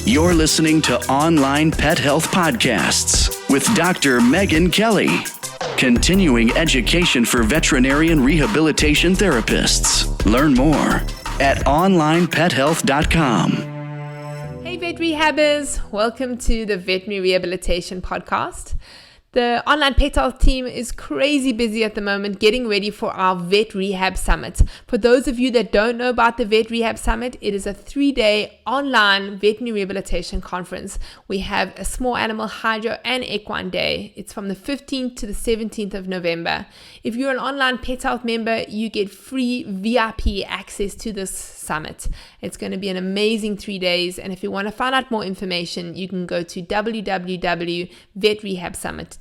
You're listening to Online Pet Health Podcasts with Dr. Megan Kelly. Continuing education for veterinarian rehabilitation therapists. Learn more at onlinepethealth.com. Hey Vet Rehabbers, welcome to the Veterinary Rehabilitation Podcast. The Online Pet Health team is crazy busy at the moment getting ready for our Vet Rehab Summit. For those of you that don't know about the Vet Rehab Summit, it is a 3-day online veterinary rehabilitation conference. We have a small animal hydro and equine day. It's from the 15th to the 17th of November. If you're an Online Pet Health member, you get free VIP access to this summit. It's going to be an amazing 3 days, and if you want to find out more information, you can go to www.vetrehabsummit.com.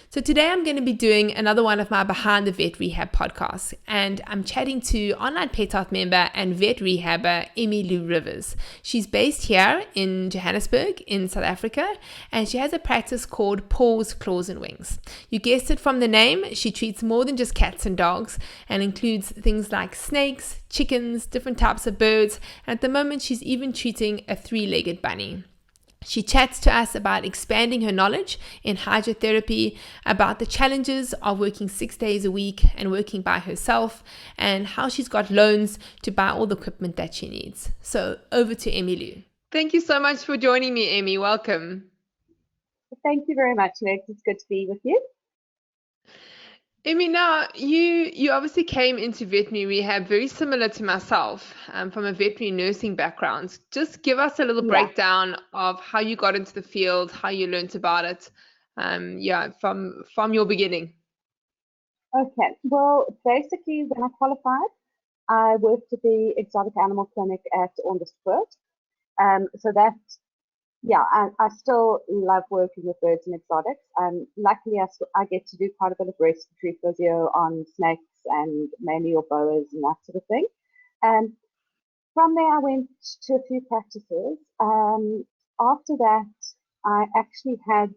So today I'm going to be doing another one of my Behind the Vet Rehab podcasts, and I'm chatting to Online Pet Health member and vet rehabber Emmylou Rivers. She's based here in Johannesburg in South Africa, and she has a practice called Paws, Claws and Wings. You guessed it from the name, she treats more than just cats and dogs and includes things like snakes, chickens, different types of birds, and at the moment she's even treating a 3-legged bunny. She chats to us about expanding her knowledge in hydrotherapy, about the challenges of working 6 days a week and working by herself, and how she's got loans to buy all the equipment that she needs. So over to Emmylou. Thank you so much for joining me, Emmy. Welcome. Thank you very much, Meg. It's good to be with you. Emmy, now you obviously came into veterinary rehab very similar to myself, from a veterinary nursing background. Just give us a little breakdown of how you got into the field, how you learned about it, from your beginning. Okay, well, basically when I qualified, I worked at the exotic animal clinic at Onlinepethealth. So that, I still love working with birds and exotics. Luckily, I get to do quite a bit of respiratory physio on snakes and mainly your boas and that sort of thing. From there, I went to a few practices. After that, I actually had,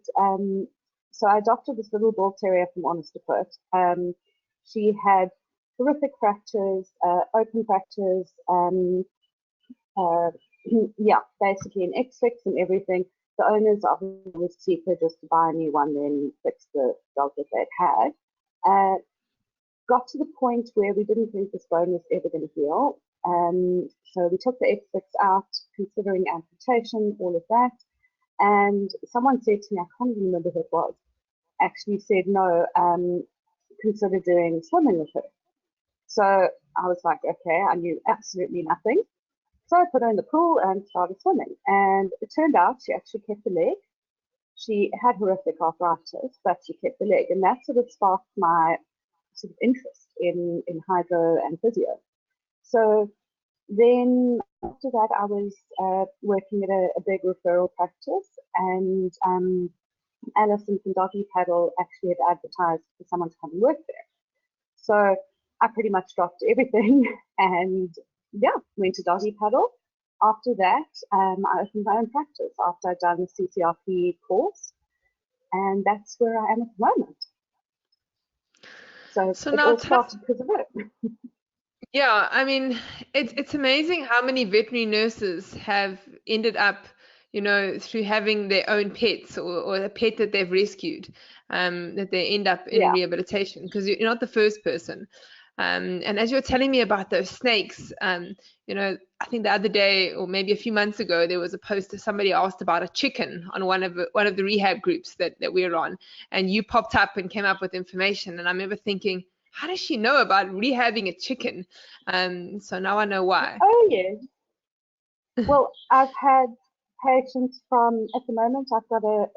so I adopted this little bull terrier from Onlinepethealth. She had horrific fractures, open fractures, basically an X-fix and everything. The owners obviously was cheaper just to buy a new one than fix the dog that they'd had. Got to the point where we didn't think this bone was ever going to heal. So we took the X-fix out, considering amputation, all of that. And someone said to me, I can't even remember who it was, actually said, no, consider doing swimming with her. So I was like, okay, I knew absolutely nothing. So I put her in the pool and started swimming. And it turned out she actually kept the leg. She had horrific arthritis, but she kept the leg. And that sort of sparked my sort of interest in hydro and physio. So then after that, I was working at a big referral practice. And Alison from Doggy Paddle actually had advertised for someone to come and work there. So I pretty much dropped everything and went to Doggy Paddle. After that, I opened my own practice after I'd done the CCRP course, and that's where I am at the moment. So it all started because of it. Yeah, I mean, it's amazing how many veterinary nurses have ended up, through having their own pets or a pet that they've rescued, that they end up in rehabilitation, because you're not the first person. And as you're telling me about those snakes, I think the other day or maybe a few months ago, there was a post that somebody asked about a chicken on one of the rehab groups that we're on, and you popped up and came up with information. And I remember thinking, how does she know about rehabbing a chicken? So now I know why. Oh, yeah. Well, I've had patients from, at the moment, I've got a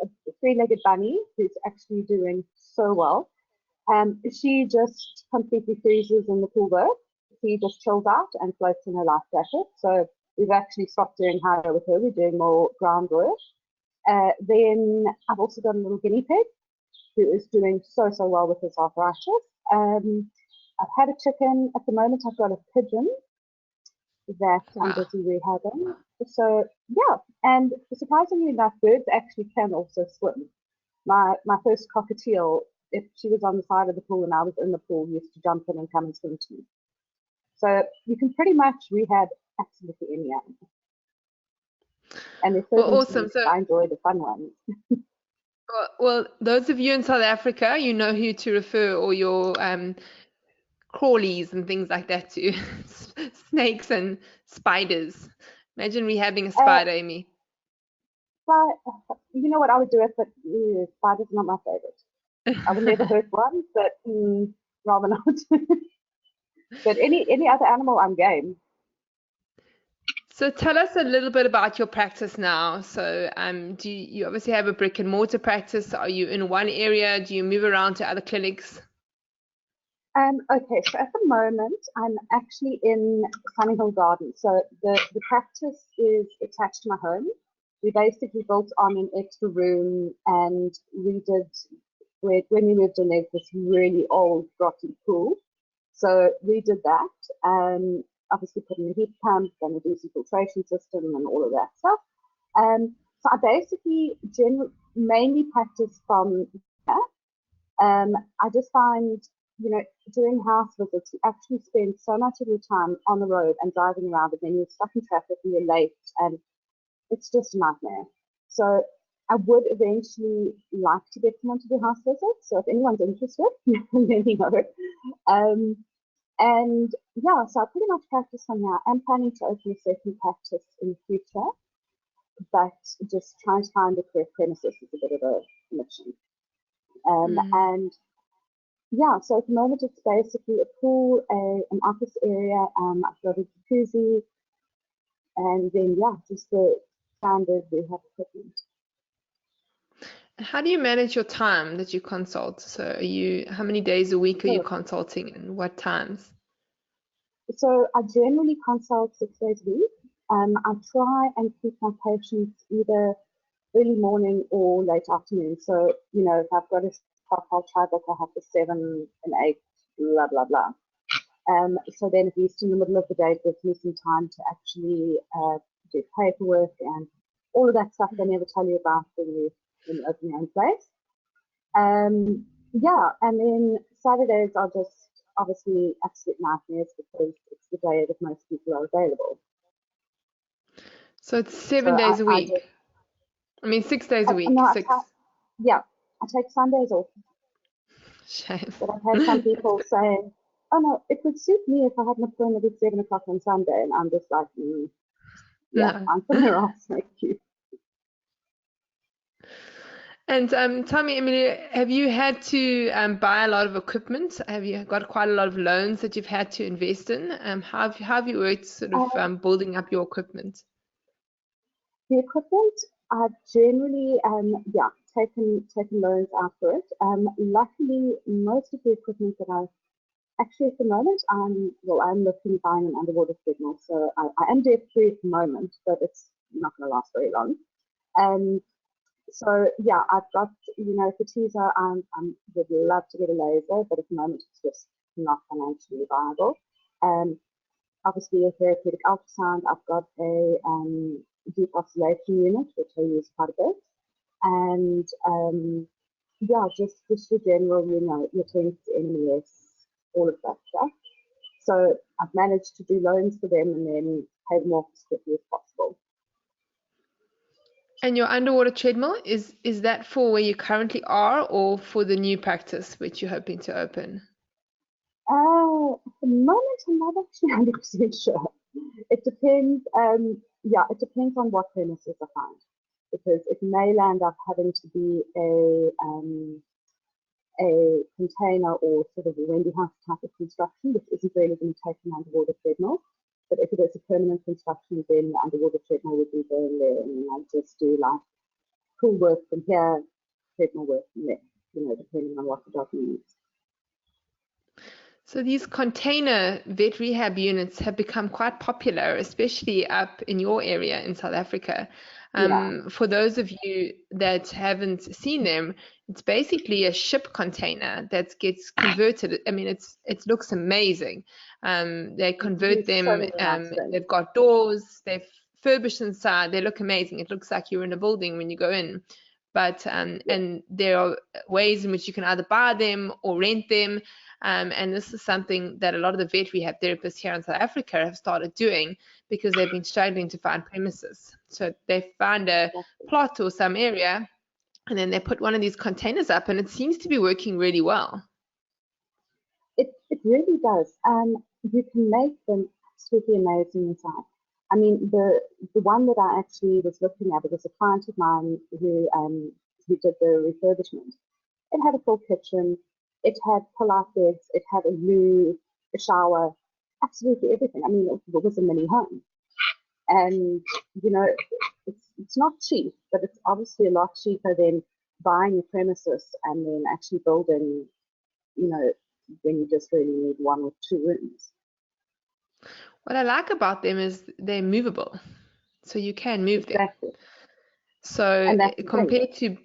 3-legged bunny who's actually doing so well. She just completely freezes in the pool though. She just chills out and floats in her life jacket. So we've actually stopped doing hydro with her. We're doing more ground work. Then I've also got a little guinea pig who is doing so well with his arthritis. I've had a chicken. At the moment, I've got a pigeon that I'm busy rehabbing. So and surprisingly enough, birds actually can also swim. My first cockatiel, if she was on the side of the pool and I was in the pool, used to jump in and come and swim to me. So you can pretty much rehab absolutely any animal. And there's Well, certain awesome. teams So, I enjoy the fun ones. well, those of you in South Africa, you know who to refer all your crawlies and things like that to. Snakes and spiders. Imagine rehabbing a Uh, spider, Amy. but you know what, I would do it, but spiders are not my favorite. I would never hurt one, but rather not. But any other animal, I'm game. So tell us a little bit about your practice now. So do you obviously have a brick and mortar practice? Are you in one area? Do you move around to other clinics? Okay, so at the moment, I'm actually in Sunnyhill Garden. So the practice is attached to my home. We basically built on an extra room and redid, when we moved in, there's this really old grotty pool. So we did that. Obviously put in a heat pump and a decent filtration system and all of that stuff. So I basically mainly practice from there. I just find, doing house visits, you actually spend so much of your time on the road and driving around, and then you're stuck in traffic and you're late, and it's just a nightmare. So I would eventually like to get someone to do house visits. So if anyone's interested, let me know. And yeah, so I pretty much practice from now. I'm planning to open a second practice in the future, but just trying to find the correct premises is a bit of a mission. And yeah, so at the moment it's basically a pool, an office area. I've got a jacuzzi, and then yeah, just the standard rehab equipment. How do you manage your time that you consult? So how many days a week are you consulting and what times? So I generally consult 6 days a week. I try and keep my patients either early morning or late afternoon. So, if I've got a slot, I'll try that I'll have the 7 and 8, blah, blah, blah. So then at least in the middle of the day, it gives me some time to actually do paperwork and all of that stuff they never tell you about when you open your own place. Yeah, and then Saturdays are just obviously absolute nightmares because it's the day that most people are available. So it's 7 days a week. I mean, 6 days a week. No, six. I take Sundays off. Shame. But I've had some people saying, "Oh no, it would suit me if I had an appointment at 7 o'clock on Sunday," and I'm just like, yeah, no. I'm somewhere else. Thank you. And tell me, Emmylou, have you had to buy a lot of equipment? Have you got quite a lot of loans that you've had to invest in? How have you worked sort of building up your equipment? The equipment, I've generally, taken loans out for it. Luckily, most of the equipment that I've actually at the moment, I'm looking at buying an underwater treadmill. So I am debt-free at the moment, but it's not going to last very long. So yeah, I've got, for teaser, I would love to get a laser, but at the moment it's just not financially viable. Obviously a therapeutic ultrasound, I've got a deep oscillation unit, which I use quite a bit. And just the general, your TENS, NMES, all of that stuff. So I've managed to do loans for them and then pay them off as quickly as possible. And your underwater treadmill, is that for where you currently are or for the new practice which you're hoping to open? At the moment, I'm not actually 100% sure. It depends. It depends on what premises I find, because it may land up having to be a container or sort of a Wendy house type of construction, which isn't really going to take an underwater treadmill. But if it is a permanent construction, then the underwater treadmill would be going there, and then I'd just do like pool work from here, treadmill work from there, depending on what the dog needs. So these container vet rehab units have become quite popular, especially up in your area in South Africa. For those of you that haven't seen them, it's basically a ship container that gets converted. I mean, it looks amazing. They convert them. They've got doors. They've furbished inside. They look amazing. It looks like you're in a building when you go in. but and there are ways in which you can either buy them or rent them. And this is something that a lot of the vet rehab therapists here in South Africa have started doing because they've been struggling to find premises. So they find a plot or some area, and then they put one of these containers up, and it seems to be working really well. It really does. You can make them absolutely amazing inside. I mean, the one that I actually was looking at, it was a client of mine who did the refurbishment. It had a full kitchen. It had pull-out beds. It had a loo, a shower, absolutely everything. I mean, it was a mini home. And, you know, it's not cheap, but it's obviously a lot cheaper than buying a premises and then actually building, you know, when you just really need 1 or 2 rooms. What I like about them is they're movable, so you can move Exactly. them. So compared to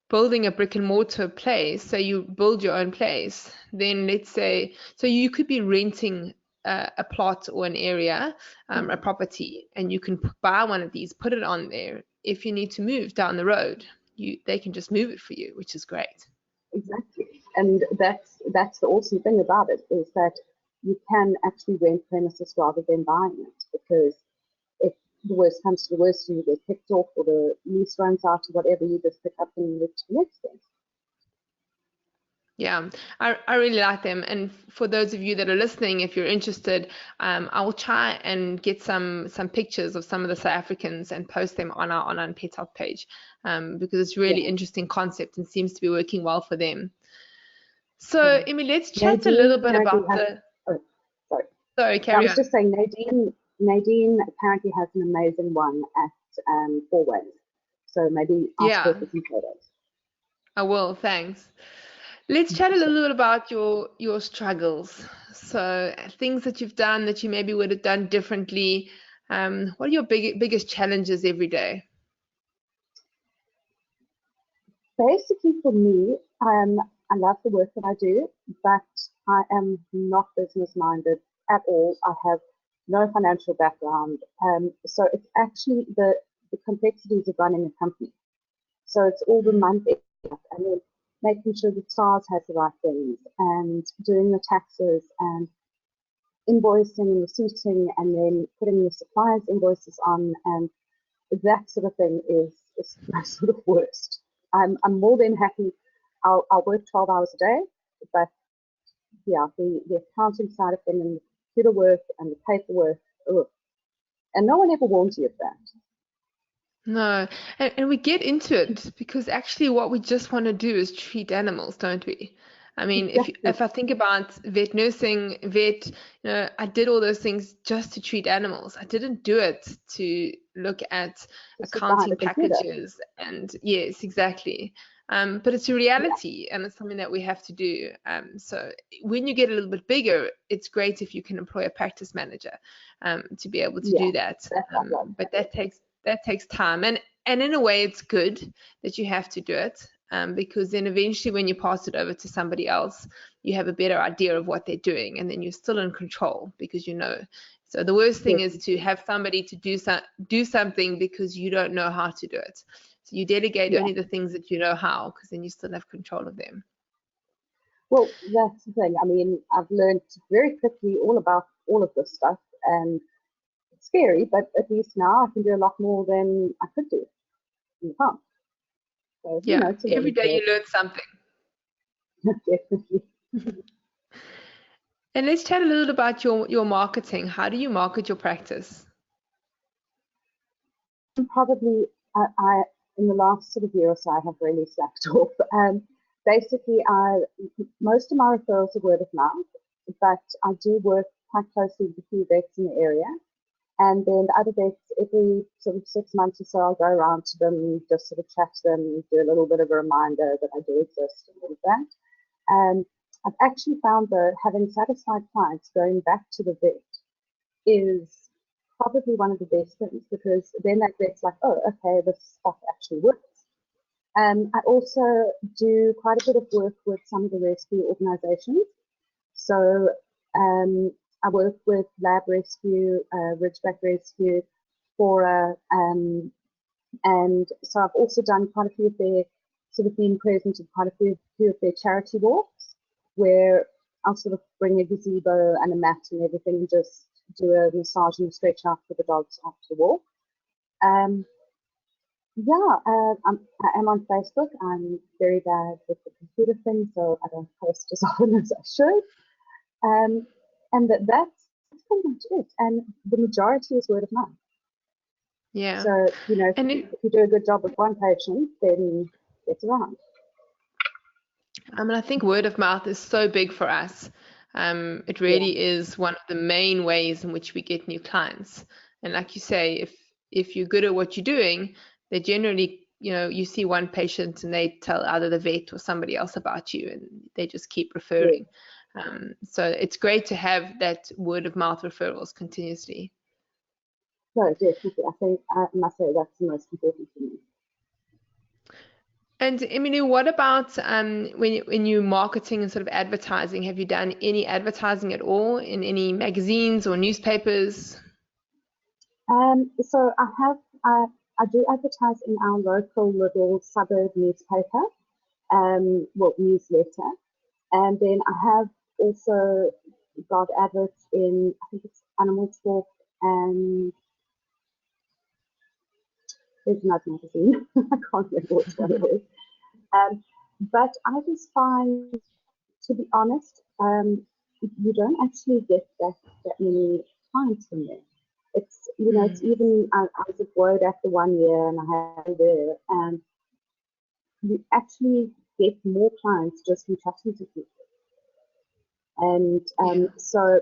building a brick and mortar place, so you build your own place, then let's say, so you could be renting a plot or an area, a property, and you can buy one of these, put it on there. If you need to move down the road, they can just move it for you, which is great. Exactly. And that's the awesome thing about it, is that you can actually rent premises rather than buying it, because if the worst comes to the worst and you get kicked off or the lease runs out or whatever, you just pick up and move to the next thing. Yeah, I really like them. And for those of you that are listening, if you're interested, I will try and get some pictures of some of the South Africans and post them on our Onlinepethealth page, because it's really interesting concept and seems to be working well for them. So, Emmy, let's chat a little bit about the... Oh, sorry. Sorry, carry on. I was just saying, Nadine apparently has an amazing one at Four Ways. So maybe ask her for some photos. I will, thanks. Let's chat a little bit about your struggles. So things that you've done that you maybe would have done differently. What are your biggest challenges every day? Basically, for me, I love the work that I do, but I am not business-minded at all. I have no financial background. So it's actually the complexities of running a company. So it's all the month and then making sure the SARS has the right things and doing the taxes and invoicing and receipting and then putting the suppliers' invoices on, and that sort of thing is my sort of worst. I'm more than happy. I'll work 12 hours a day, but yeah, the accounting side of things and the computer work and the paperwork, and no one ever warns you of that. No, and we get into it because actually what we just want to do is treat animals, don't we? I mean, Exactly. if I think about vet nursing, I did all those things just to treat animals. I didn't do it to look at accounting packages and yes, exactly. But it's a reality and it's something that we have to do. So when you get a little bit bigger, it's great if you can employ a practice manager to be able to do that. But that takes time, and in a way it's good that you have to do it, because then eventually when you pass it over to somebody else, you have a better idea of what they're doing, and then you're still in control because you know. So the worst thing is to have somebody to do something because you don't know how to do it. So you delegate only the things that you know how, because then you still have control of them. Well, that's the thing. I mean, I've learned very quickly all about all of this stuff, and it's scary, but at least now I can do a lot more than I could do in the past. So, every day you learn something. Definitely. And let's chat a little about your marketing. How do you market your practice? Probably, I in the last sort of year or so, I have really slacked off. Basically, most of my referrals are word of mouth, but I do work quite closely with a few vets in the area. And then the other vets, every sort of 6 months or so, I'll go around to them, just sort of chat to them, do a little bit of a reminder that I do exist and all of that. I've actually found that having satisfied clients going back to the vet is probably one of the best things, because then that vet's like, oh, okay, this stuff actually works. I also do quite a bit of work with some of the rescue organizations. So I work with Lab Rescue, Ridgeback Rescue, Fora, and so I've also done quite a few of their sort of been present in quite a few of their charity walks, where I'll sort of bring a gazebo and a mat and everything and just do a massage and a stretch out for the dogs after the walk. I am on Facebook. I'm very bad with the computer thing, so I don't post as often as I should. And that's pretty much it. And the majority is word of mouth. Yeah. So, if you do a good job with one patient, then it's around. I think word of mouth is so big for us. It really is one of the main ways in which we get new clients. And like you say, if you're good at what you're doing, they generally, you see one patient and they tell either the vet or somebody else about you, and they just keep referring. So it's great to have that word of mouth referrals continuously. No, definitely. I think I must say that's the most important to me. And Emmylou, what about when you're marketing and sort of advertising? Have you done any advertising at all in any magazines or newspapers? So I do advertise in our local little suburb newspaper, newsletter, and then I have also got adverts in, I think it's Animal Talk, and there's another magazine. I can't remember which one it is. But I just find, to be honest, you don't actually get that many clients from there. It's it's even I was at Woad after 1 year and I had there, and you actually get more clients just from chatting to people. And so,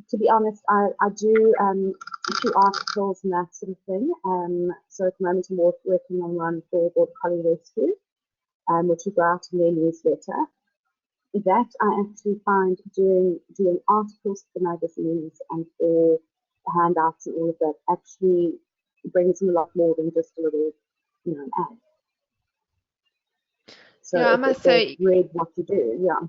to be honest, I do a few articles and that sort of thing. So at the moment I'm working on one for Border Collie Rescue, which will go out in their newsletter. That I actually find doing articles for the magazines and for the handouts and all of that actually brings them a lot more than just a little, an ad. So I must say, read what you do,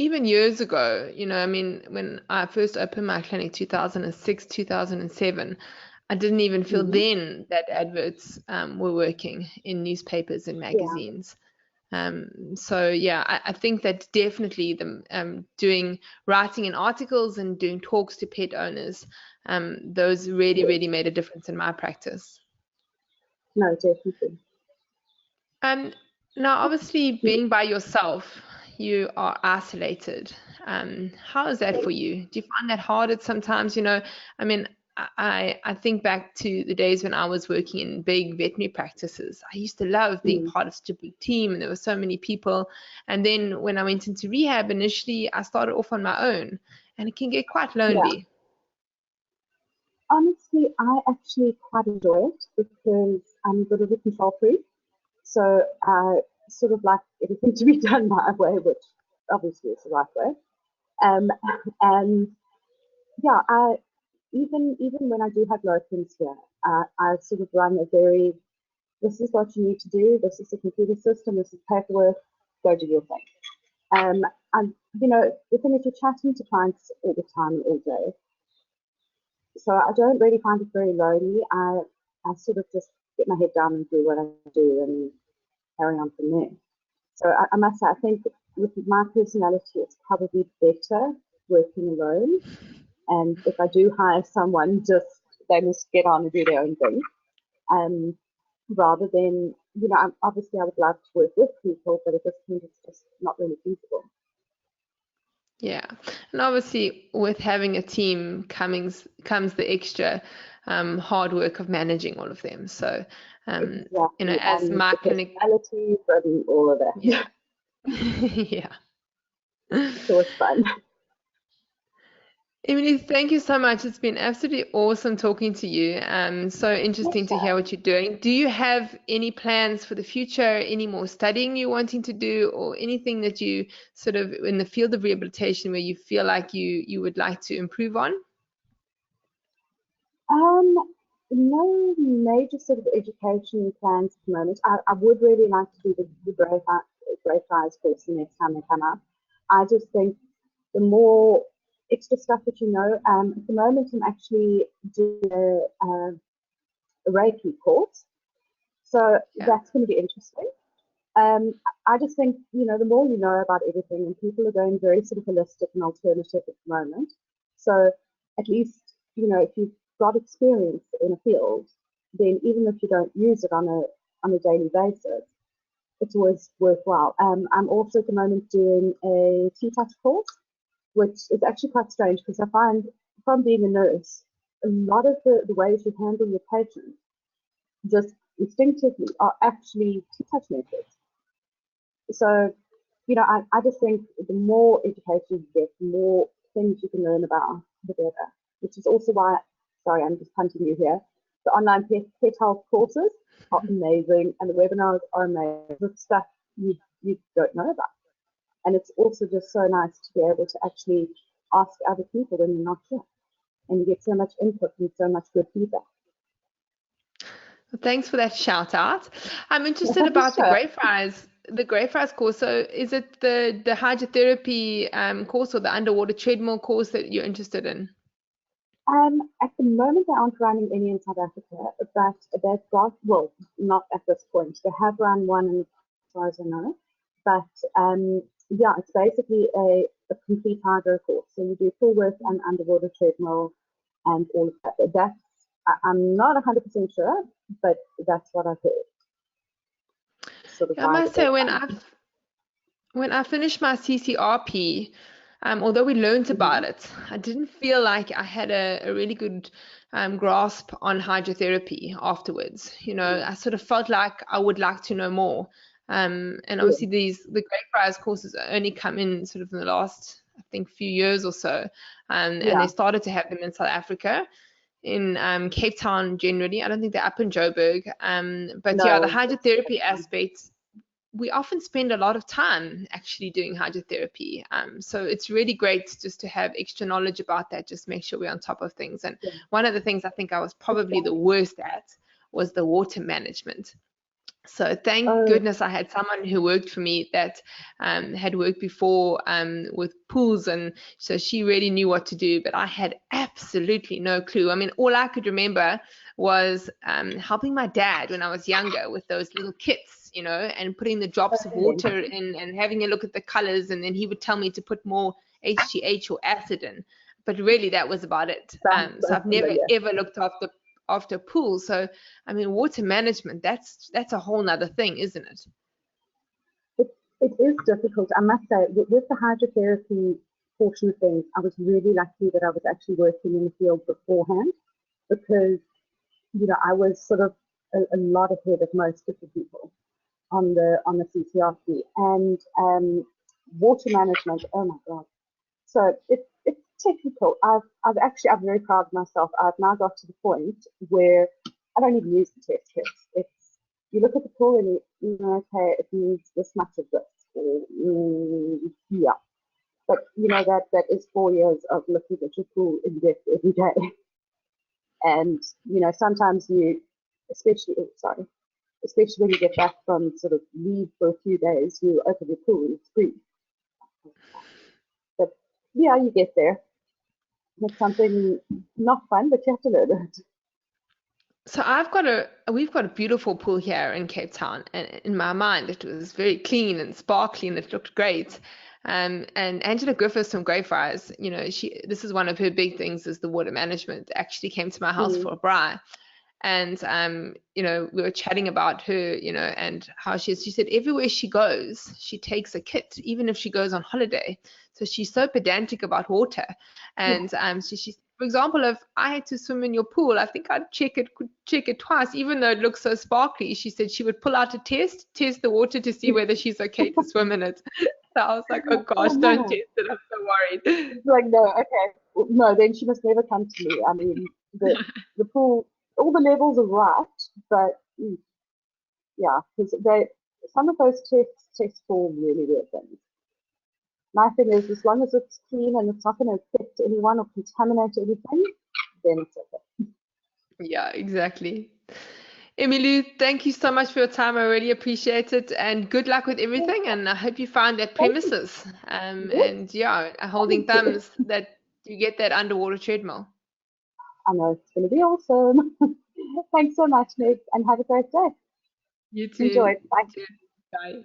even years ago, when I first opened my clinic, 2006, 2007, I didn't even feel then that adverts were working in newspapers and magazines. I think that definitely the writing in articles and doing talks to pet owners, those really made a difference in my practice. No, definitely. Now, obviously, being by yourself, you are isolated. How is that for you? Do you find that hard at sometimes? I think back to the days when I was working in big veterinary practices. I used to love being part of such a big team, and there were so many people. And then when I went into rehab initially, I started off on my own, and it can get quite lonely. Yeah. Honestly, I actually quite enjoy it because I'm a bit of a control freak. So I sort of like everything to be done my way, which obviously is the right way. Even when I do have locums here, I sort of run this is what you need to do, this is the computer system, this is paperwork, go do your thing. And the thing is, you're chatting to clients all the time, all day. So I don't really find it very lonely. I sort of just get my head down and do what I do and carry on from there. So I must say, I think with my personality, it's probably better working alone. And if I do hire someone, they must get on and do their own thing. Rather than, obviously I would love to work with people, but at this point it's just not really feasible. Yeah, and obviously with having a team comes the extra hard work of managing all of them. So, exactly. as my clinic, and all of that. Yeah, yeah. So it's fun. Emmylou, thank you so much. It's been absolutely awesome talking to you. So interesting to hear what you're doing. Do you have any plans for the future, any more studying you're wanting to do, or anything that you sort of in the field of rehabilitation where you feel like you would like to improve on? No major sort of education plans at the moment. I would really like to do the Great Eyes course the next time they come up. I just think the more extra stuff that at the moment I'm actually doing a Reiki course. So that's going to be interesting. I just think, the more you know about everything, and people are going very sort of holistic and alternative at the moment. So at least, if you've got experience in a field, then even if you don't use it on a daily basis, it's always worthwhile. I'm also at the moment doing a T-touch course, which is actually quite strange because I find from being a nurse, a lot of the ways you handle your patients just instinctively are actually T-touch methods. So, I just think the more education you get, the more things you can learn about, the better. Which is also why, sorry, I'm just punting you here, the online pet health courses are amazing, and the webinars are amazing with stuff you don't know about. And it's also just so nice to be able to actually ask other people when you're not sure. And you get so much input and so much good feedback. Well, thanks for that shout out. I'm interested about the Greyfriars course. So is it the hydrotherapy course or the underwater treadmill course that you're interested in? At the moment, they aren't running any in South Africa, but they've got, well, not at this point. They have run one, as far as I know. But yeah, it's basically a complete hydro course. So you do full work and underwater treadmill and all of that. I'm not 100% sure, but that's what I've heard. Sort of I must say, when I finished my CCRP, although we learned about it, I didn't feel like I had a really good grasp on hydrotherapy afterwards. I sort of felt like I would like to know more. And obviously the Greyfriars courses only come in sort of in the last, I think, few years or so. And they started to have them in South Africa, in Cape Town generally. I don't think they're up in Joburg. But the hydrotherapy aspect, we often spend a lot of time actually doing hydrotherapy. So it's really great just to have extra knowledge about that, just make sure we're on top of things. And one of the things I think I was probably the worst at was the water management. So thank goodness I had someone who worked for me that had worked before with pools, and so she really knew what to do, but I had absolutely no clue. I mean, all I could remember was helping my dad when I was younger with those little kits, and putting the drops of water in and having a look at the colors, and then he would tell me to put more HGH or acid in. But really that was about it. So I've never ever looked after a pool. So I mean, water management, that's a whole nother thing, isn't it? It is difficult. I must say, with the hydrotherapy portion of things, I was really lucky that I was actually working in the field beforehand, because I was sort of a lot ahead of most of the people on the CCRP, and water management. Oh my god! So it's technical. I'm very proud of myself. I've now got to the point where I don't even use the test kits. It's, you look at the pool and okay, it needs this much of this, or but that is 4 years of looking at your pool in depth every day. And sometimes especially when you get back from sort of leave for a few days, you open the pool and it's green. But you get there. It's something not fun, but you have to learn it. So we've got a beautiful pool here in Cape Town, and in my mind it was very clean and sparkly and it looked great. And Angela Griffiths from Greyfriars, this is one of her big things, is the water management. Actually came to my house for a braai. And we were chatting about her, and how she said everywhere she goes, she takes a kit, even if she goes on holiday. So she's so pedantic about water. And she for example, if I had to swim in your pool, I think I'd check it twice, even though it looks so sparkly. She said she would pull out a test the water to see whether she's okay to swim in it. So I was like, oh gosh, don't test it. I'm so worried. It's like, no, okay. No, then she must never come to me. I mean, the pool, all the levels are right, but because some of those tests test for really weird things. My thing is, as long as it's clean and it's not going to affect anyone or contaminate anything, then it's okay. Yeah, exactly. Emmylou, thank you so much for your time. I really appreciate it, and good luck with everything. And I hope you find that premises. And holding thumbs that you get that underwater treadmill. I know, it's going to be awesome. Thanks so much, Meg, and have a great day. You too. Enjoy. Bye. Bye.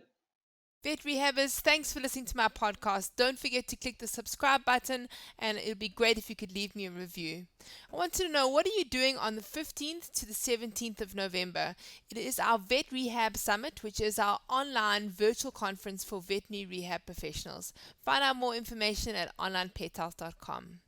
Vet Rehabbers, thanks for listening to my podcast. Don't forget to click the subscribe button, and it would be great if you could leave me a review. I want to know, what are you doing on the 15th to the 17th of November? It is our Vet Rehab Summit, which is our online virtual conference for veterinary rehab professionals. Find out more information at onlinepethealth.com.